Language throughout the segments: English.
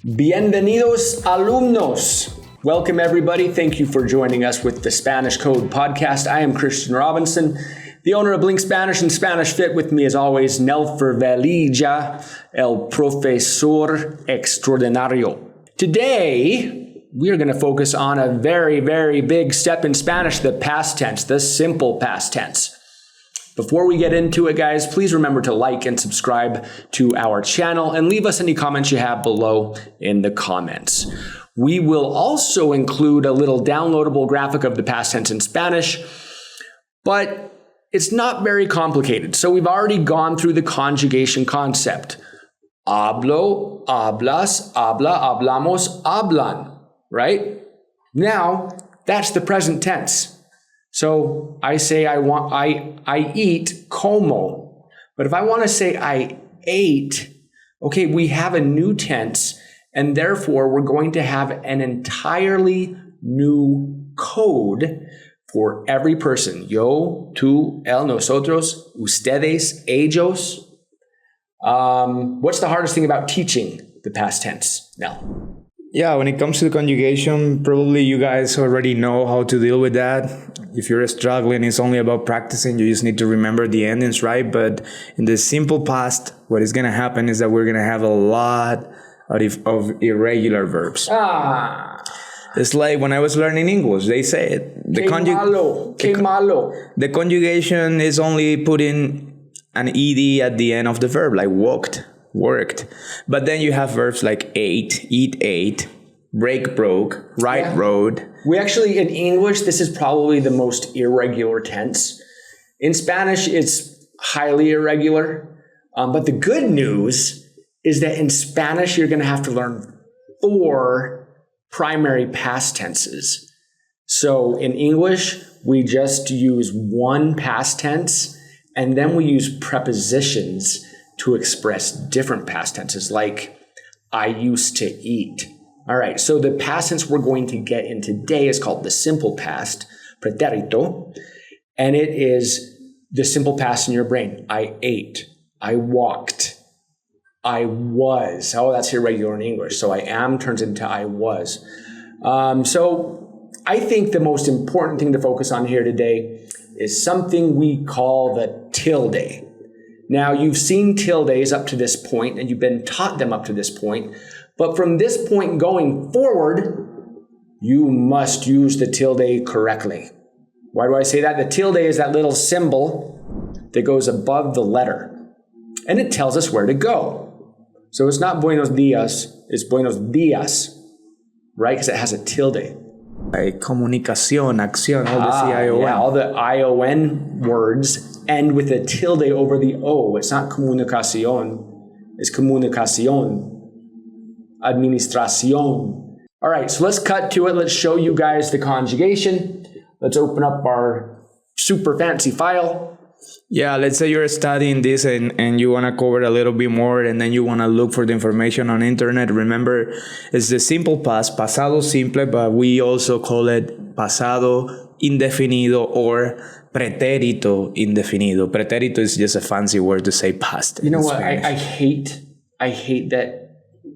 Bienvenidos, alumnos. Welcome, everybody. Thank you for joining us with the Spanish Code Podcast. I am Christian Robinson, the owner of Blink Spanish and Spanish Fit. With me, as always, Nelfer Velija, el profesor extraordinario. Today, we are going to focus on a very, very big step in Spanish, the past tense, the simple past tense. Before we get into it, guys, please remember to like and subscribe to our channel and leave us any comments you have below in the comments. We will also include a little downloadable graphic of the past tense in Spanish, but it's not very complicated. So we've already gone through the conjugation concept. Hablo, hablas, habla, hablamos, hablan, right? Now, that's the present tense. So I say I eat, como. But if I want to say I ate, okay, we have a new tense, and therefore we're going to have an entirely new code for every person. Yo, tú, él, nosotros, ustedes, ellos. What's the hardest thing about teaching the past tense, Nell? Yeah, when it comes to conjugation, probably you guys already know how to deal with that. If you're struggling, it's only about practicing. You just need to remember the endings, right? But in the simple past, what is going to happen is that we're going to have a lot of irregular verbs. It's like when I was learning English, they say it. The conjugation is only putting an ed at the end of the verb, like walked, worked. But then you have verbs like ate, eat, ate, break, broke, write, wrote. We actually, in English, this is probably the most irregular tense. In Spanish, it's highly irregular. But the good news is that in Spanish, you're going to have to learn 4 primary past tenses. So in English, we just use 1 past tense, and then we use prepositions to express different past tenses, like I used to eat. All right, so the past tense we're going to get in today is called the simple past, pretérito, and it is the simple past in your brain. I ate, I walked, I was. Oh, that's irregular in English. So I am turns into I was. So I think the most important thing to focus on here today is something we call the tilde. Now, you've seen tildes up to this point, and you've been taught them up to this point. But from this point going forward, you must use the tilde correctly. Why do I say that? The tilde is that little symbol that goes above the letter, and it tells us where to go. So it's not buenos dias, it's buenos dias, right? Because it has a tilde. Like comunicación, acción, all the C-I-O-N. Yeah, all the I-O-N words end with a tilde over the O. It's not comunicación, it's comunicación. Administración. All right, so let's cut to it. Let's show you guys the conjugation. Let's open up our super fancy file. Yeah, let's say you're studying this and you want to cover a little bit more, and then you want to look for the information on internet. Remember, it's the simple past, pasado simple, but we also call it pasado indefinido or pretérito indefinido. Pretérito is just a fancy word to say past. You know what? I hate that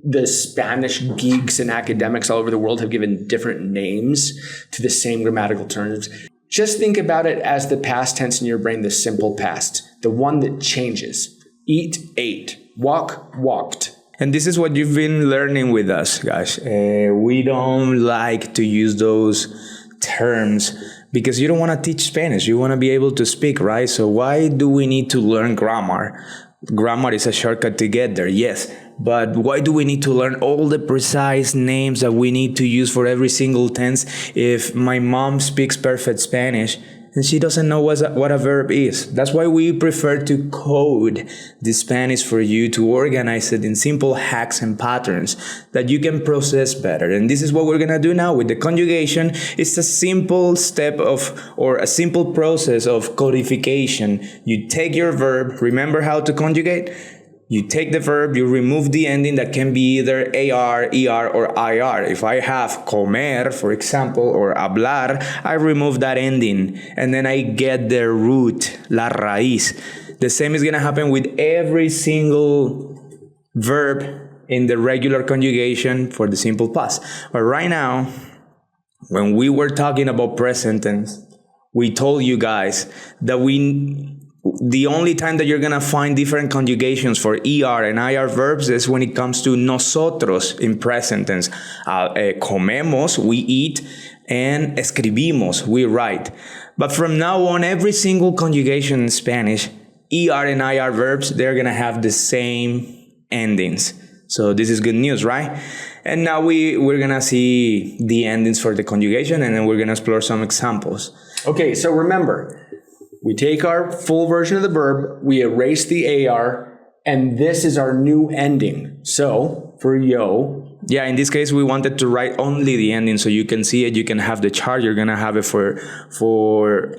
the Spanish geeks and academics all over the world have given different names to the same grammatical terms. Just think about it as the past tense in your brain, the simple past, the one that changes. Eat, ate. Walk, walked. And this is what you've been learning with us, guys. We don't like to use those terms because you don't want to teach Spanish. You want to be able to speak, right? So why do we need to learn grammar? Grammar is a shortcut to get there, yes. But why do we need to learn all the precise names that we need to use for every single tense if my mom speaks perfect Spanish and she doesn't know what a verb is? That's why we prefer to code the Spanish for you, to organize it in simple hacks and patterns that you can process better. And this is what we're going to do now with the conjugation. It's a simple step or a simple process of codification. You take your verb, remember how to conjugate? You take the verb, you remove the ending that can be either AR, ER, or IR. If I have comer, for example, or hablar, I remove that ending, and then I get the root, la raíz. The same is going to happen with every single verb in the regular conjugation for the simple past. But right now, when we were talking about present tense, we told you guys that the only time that you're going to find different conjugations for ER and IR verbs is when it comes to nosotros in present tense. Comemos, we eat, and escribimos, we write. But from now on, every single conjugation in Spanish, ER and IR verbs, they're going to have the same endings. So this is good news, right? And now we're going to see the endings for the conjugation, and then we're going to explore some examples. Okay, so remember, we take our full version of the verb, we erase the AR, and this is our new ending. So for yo. Yeah, in this case, we wanted to write only the ending so you can see it. You can have the chart. You're going to have it for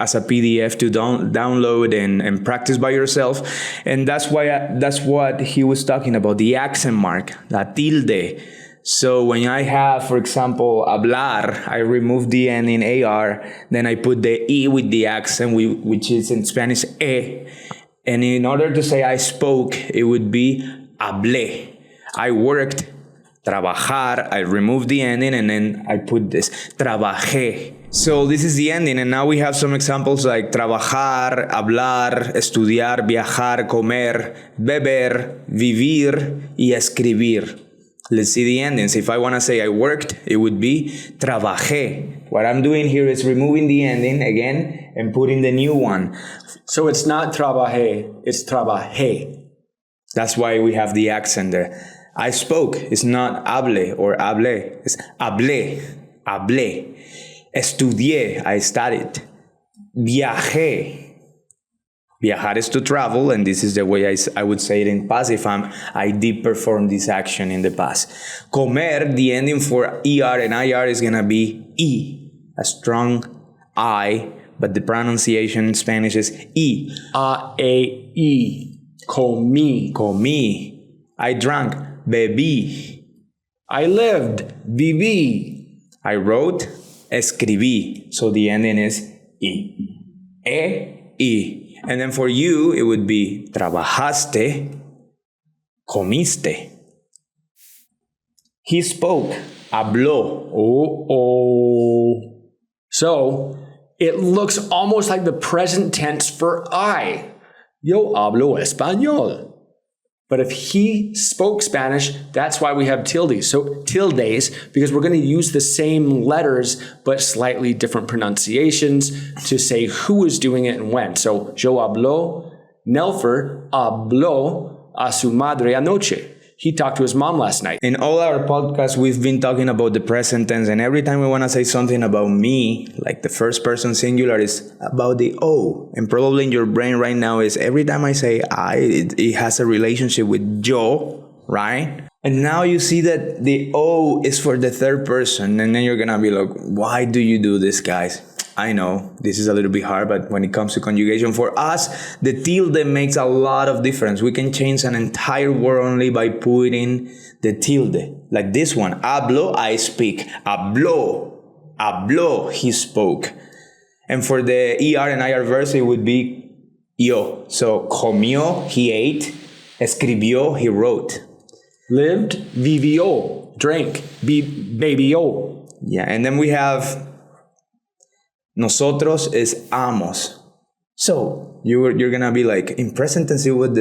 as a PDF to download and practice by yourself. And that's what he was talking about, the accent mark, la tilde. So when I have, for example, hablar, I remove the end in AR, then I put the E with the accent, which is in Spanish, E. And in order to say I spoke, it would be hablé. I worked, trabajar, I removed the ending, and then I put this, trabajé. So this is the ending, and now we have some examples like trabajar, hablar, estudiar, viajar, comer, beber, vivir, y escribir. Let's see the endings. If I want to say I worked, it would be trabajé. What I'm doing here is removing the ending again and putting the new one. So it's not trabajé, it's trabajé. That's why we have the accent there. I spoke. It's not hable or hablé. It's hablé, hablé. Estudié. I studied. Viajé. Viajar is to travel, and this is the way I would say it in past if I did perform this action in the past. Comer, the ending for ER and IR is going to be E, a strong I, but the pronunciation in Spanish is E. A-E, comí. Comí. I drank, bebí. I lived, viví. I wrote, escribí. So the ending is E. E. And then for you, it would be trabajaste, comiste. He spoke, habló. Oh. So it looks almost like the present tense for I. Yo hablo español. But if he spoke Spanish, that's why we have tildes. So tildes, because we're going to use the same letters, but slightly different pronunciations to say who is doing it and when. So yo habló, Nelfer habló a su madre anoche. He talked to his mom last night. In all our podcasts, we've been talking about the present tense, and every time we want to say something about me, like the first person singular is about the O. And probably in your brain right now is every time I say I, it has a relationship with yo, right? And now you see that the O is for the third person, and then you're going to be like, why do you do this, guys? I know this is a little bit hard, but when it comes to conjugation, for us, the tilde makes a lot of difference. We can change an entire word only by putting the tilde. Like this one, hablo, I speak. Habló, he spoke. And for the ER and IR verse, it would be yo. So, comió, he ate. Escribió, he wrote. Lived, vivió, drank, bebió. Yeah, and then we have nosotros is amos. So you're gonna be like, in present tense it was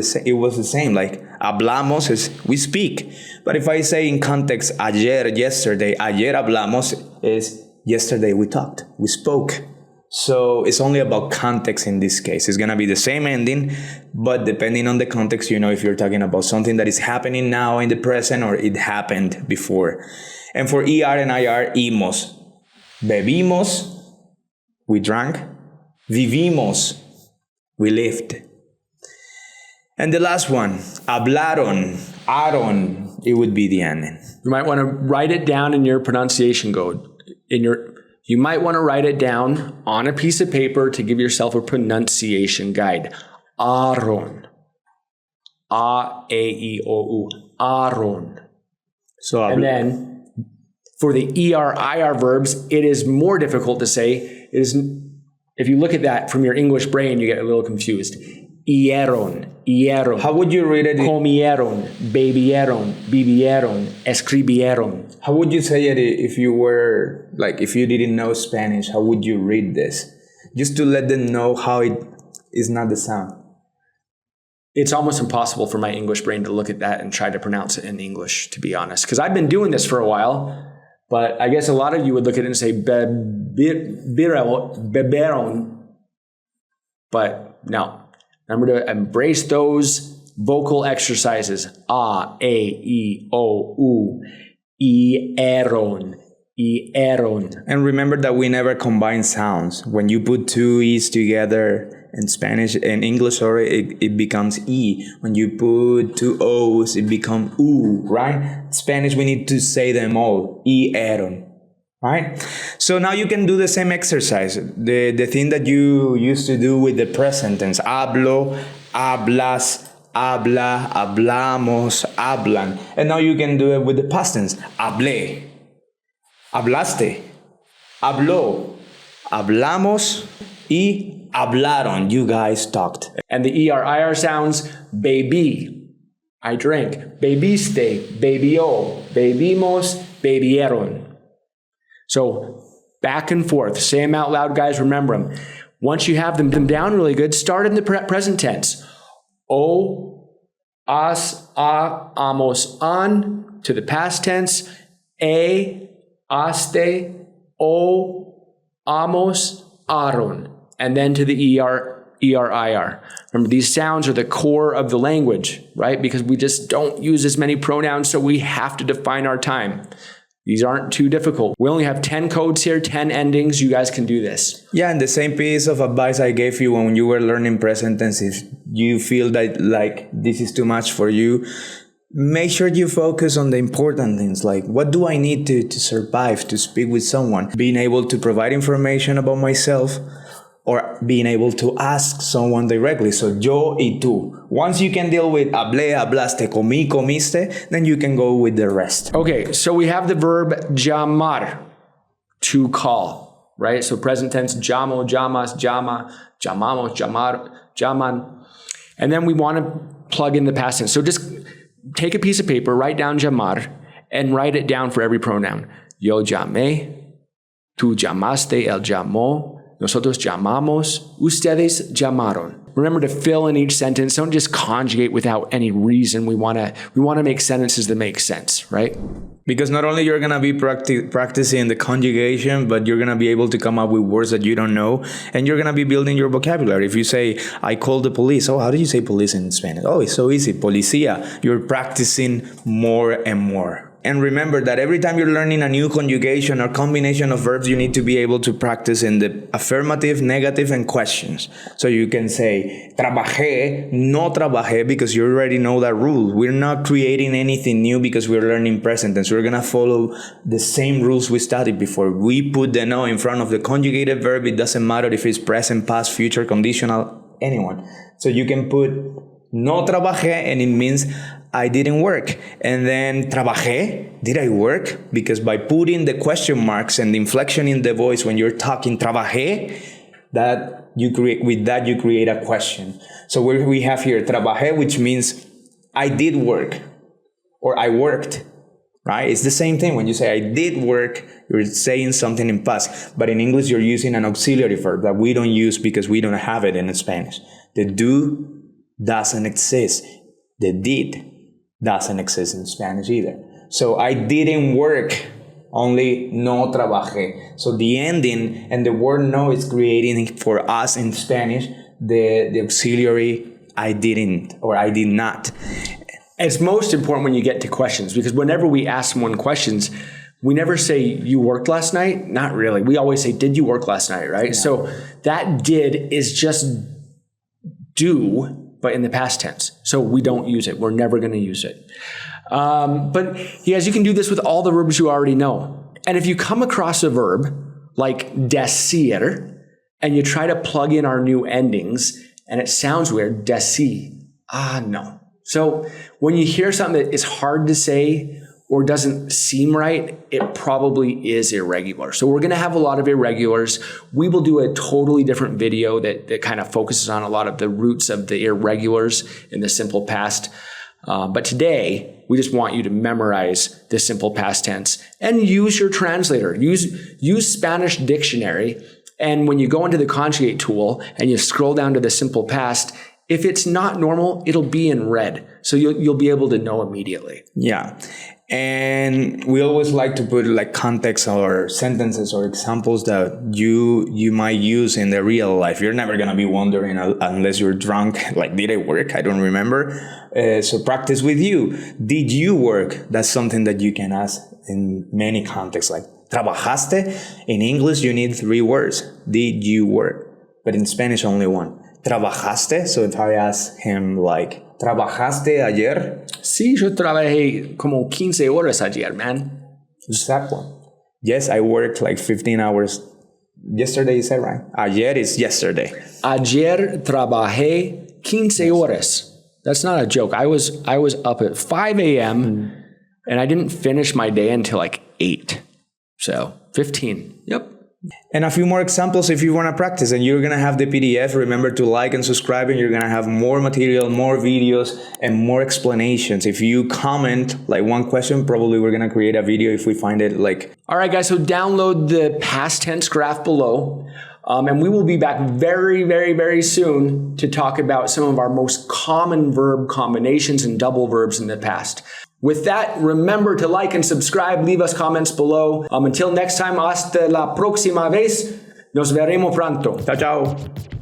the same. Like hablamos is we speak. But if I say in context yesterday hablamos is yesterday we talked, we spoke. So it's only about context in this case. It's gonna be the same ending, but depending on the context, if you're talking about something that is happening now in the present or it happened before. And for ER and IR, imos. Bebimos, we drank. Vivimos, we lived. And the last one, hablaron, aron, it would be the ending. You might want to write it down in your pronunciation code. You might want to write it down on a piece of paper to give yourself a pronunciation guide. Aron. A-E-I-O-U. Aron. So, and then for the ER-IR verbs, it is more difficult to say. If you look at that from your English brain, you get a little confused. Hierron. How would you read it? Comieron, bebieron, vivieron, escribieron. How would you say it if you were, like, if you didn't know Spanish? How would you read this? Just to let them know how it is not the sound. It's almost impossible for my English brain to look at that and try to pronounce it in English, to be honest. Because I've been doing this for a while, but I guess a lot of you would look at it and say beberon. But no. Remember to embrace those vocal exercises. A, E, O, U. Hierron. And remember that we never combine sounds. When you put two E's together in Spanish, in English, it becomes E. When you put two O's, it becomes U, right? Spanish, we need to say them all. Hierron, right? So now you can do the same exercise. The thing that you used to do with the present tense. Hablo, hablas, habla, hablamos, hablan. And now you can do it with the past tense. Hablé. Hablaste, habló, hablamos, y hablaron. You guys talked. And the ER-IR sounds, baby, I drank. Bebiste, bebió, bebimos, bebieron. So back and forth. Say them out loud, guys. Remember them. Once you have them down really good, start in the present tense. O, as, a, amos, an, to the past tense. Aste, o, amos, aron. And then to the ER-IR. Remember, these sounds are the core of the language, right? Because we just don't use as many pronouns, so we have to define our time. These aren't too difficult. We only have 10 codes here, 10 endings. You guys can do this. Yeah, and the same piece of advice I gave you when you were learning present tense, if you feel that like this is too much for you, make sure you focus on the important things, like what do I need to survive, to speak with someone, being able to provide information about myself, or being able to ask someone directly. So yo y tú. Once you can deal with hablé, hablaste, comí, comiste, then you can go with the rest. Okay, so we have the verb llamar, to call, right? So present tense, llamo, llamas, llama, llamamos, llamar, llaman. And then we want to plug in the past tense. So just take a piece of paper, write down llamar, and write it down for every pronoun. Yo llamé, tú llamaste, él llamó, nosotros llamamos, ustedes llamaron. Remember to fill in each sentence. Don't just conjugate without any reason. We want to make sentences that make sense, right? Because not only you're going to be practicing the conjugation, but you're going to be able to come up with words that you don't know, and you're going to be building your vocabulary. If you say, I called the police. Oh, how do you say police in Spanish? Oh, it's so easy. Policía. You're practicing more and more. And remember that every time you're learning a new conjugation or combination of verbs, you need to be able to practice in the affirmative, negative, and questions. So you can say, trabajé, no trabajé, because you already know that rule. We're not creating anything new because we're learning present tense. We're going to follow the same rules we studied before. We put the no in front of the conjugated verb. It doesn't matter if it's present, past, future, conditional, anyone. So you can put no trabajé, and it means I didn't work. And then trabajé, did I work? Because by putting the question marks and the inflection in the voice when you're talking trabajé, that you create a question. So we have here trabajé, which means I did work or I worked, right? It's the same thing. When you say I did work, you're saying something in past. But in English, you're using an auxiliary verb that we don't use because we don't have it in Spanish. The do doesn't exist. The did doesn't exist in Spanish either. So I didn't work, only no trabajé. So the ending and the word no is creating for us in Spanish the auxiliary I didn't or I did not. It's most important when you get to questions, because whenever we ask someone questions, we never say, you worked last night? Not really. We always say, did you work last night, right? Yeah. So that did is just do, but in the past tense. So we don't use it. We're never going to use it. But yes, you can do this with all the verbs you already know. And if you come across a verb like decir, and you try to plug in our new endings, and it sounds weird, deci, no. So when you hear something that is hard to say or doesn't seem right, it probably is irregular. So we're going to have a lot of irregulars. We will do a totally different video that kind of focuses on a lot of the roots of the irregulars in the simple past. But today, we just want you to memorize the simple past tense and use your translator. Use Spanish Dictionary. And when you go into the conjugate tool and you scroll down to the simple past, if it's not normal, it'll be in red. So you'll be able to know immediately. Yeah. And we always like to put like context or sentences or examples that you might use in the real life. You're never going to be wondering unless you're drunk, like, did it work? I don't remember. So practice with you. Did you work? That's something that you can ask in many contexts. Like, ¿trabajaste? In English, you need 3 words. Did you work? But in Spanish, only one. ¿Trabajaste? So if I ask him like, ¿trabajaste ayer? Sí, yo trabajé como 15 horas ayer, man. Just that one. Yes, I worked like 15 hours. Yesterday, you said, right? Ayer is yesterday. Ayer trabajé 15 horas. That's not a joke. I was up at 5 a.m. and I didn't finish my day until like 8. So 15. Yep. And a few more examples if you want to practice, and you're going to have the PDF. Remember to like and subscribe, and you're going to have more material, more videos, and more explanations. If you comment like one question, probably we're going to create a video if we find it like... All right, guys, so download the past tense graph below. And we will be back very, very, very soon to talk about some of our most common verb combinations and double verbs in the past. With that, remember to like and subscribe. Leave us comments below. Until next time, hasta la próxima vez. Nos veremos pronto. Ciao, ciao.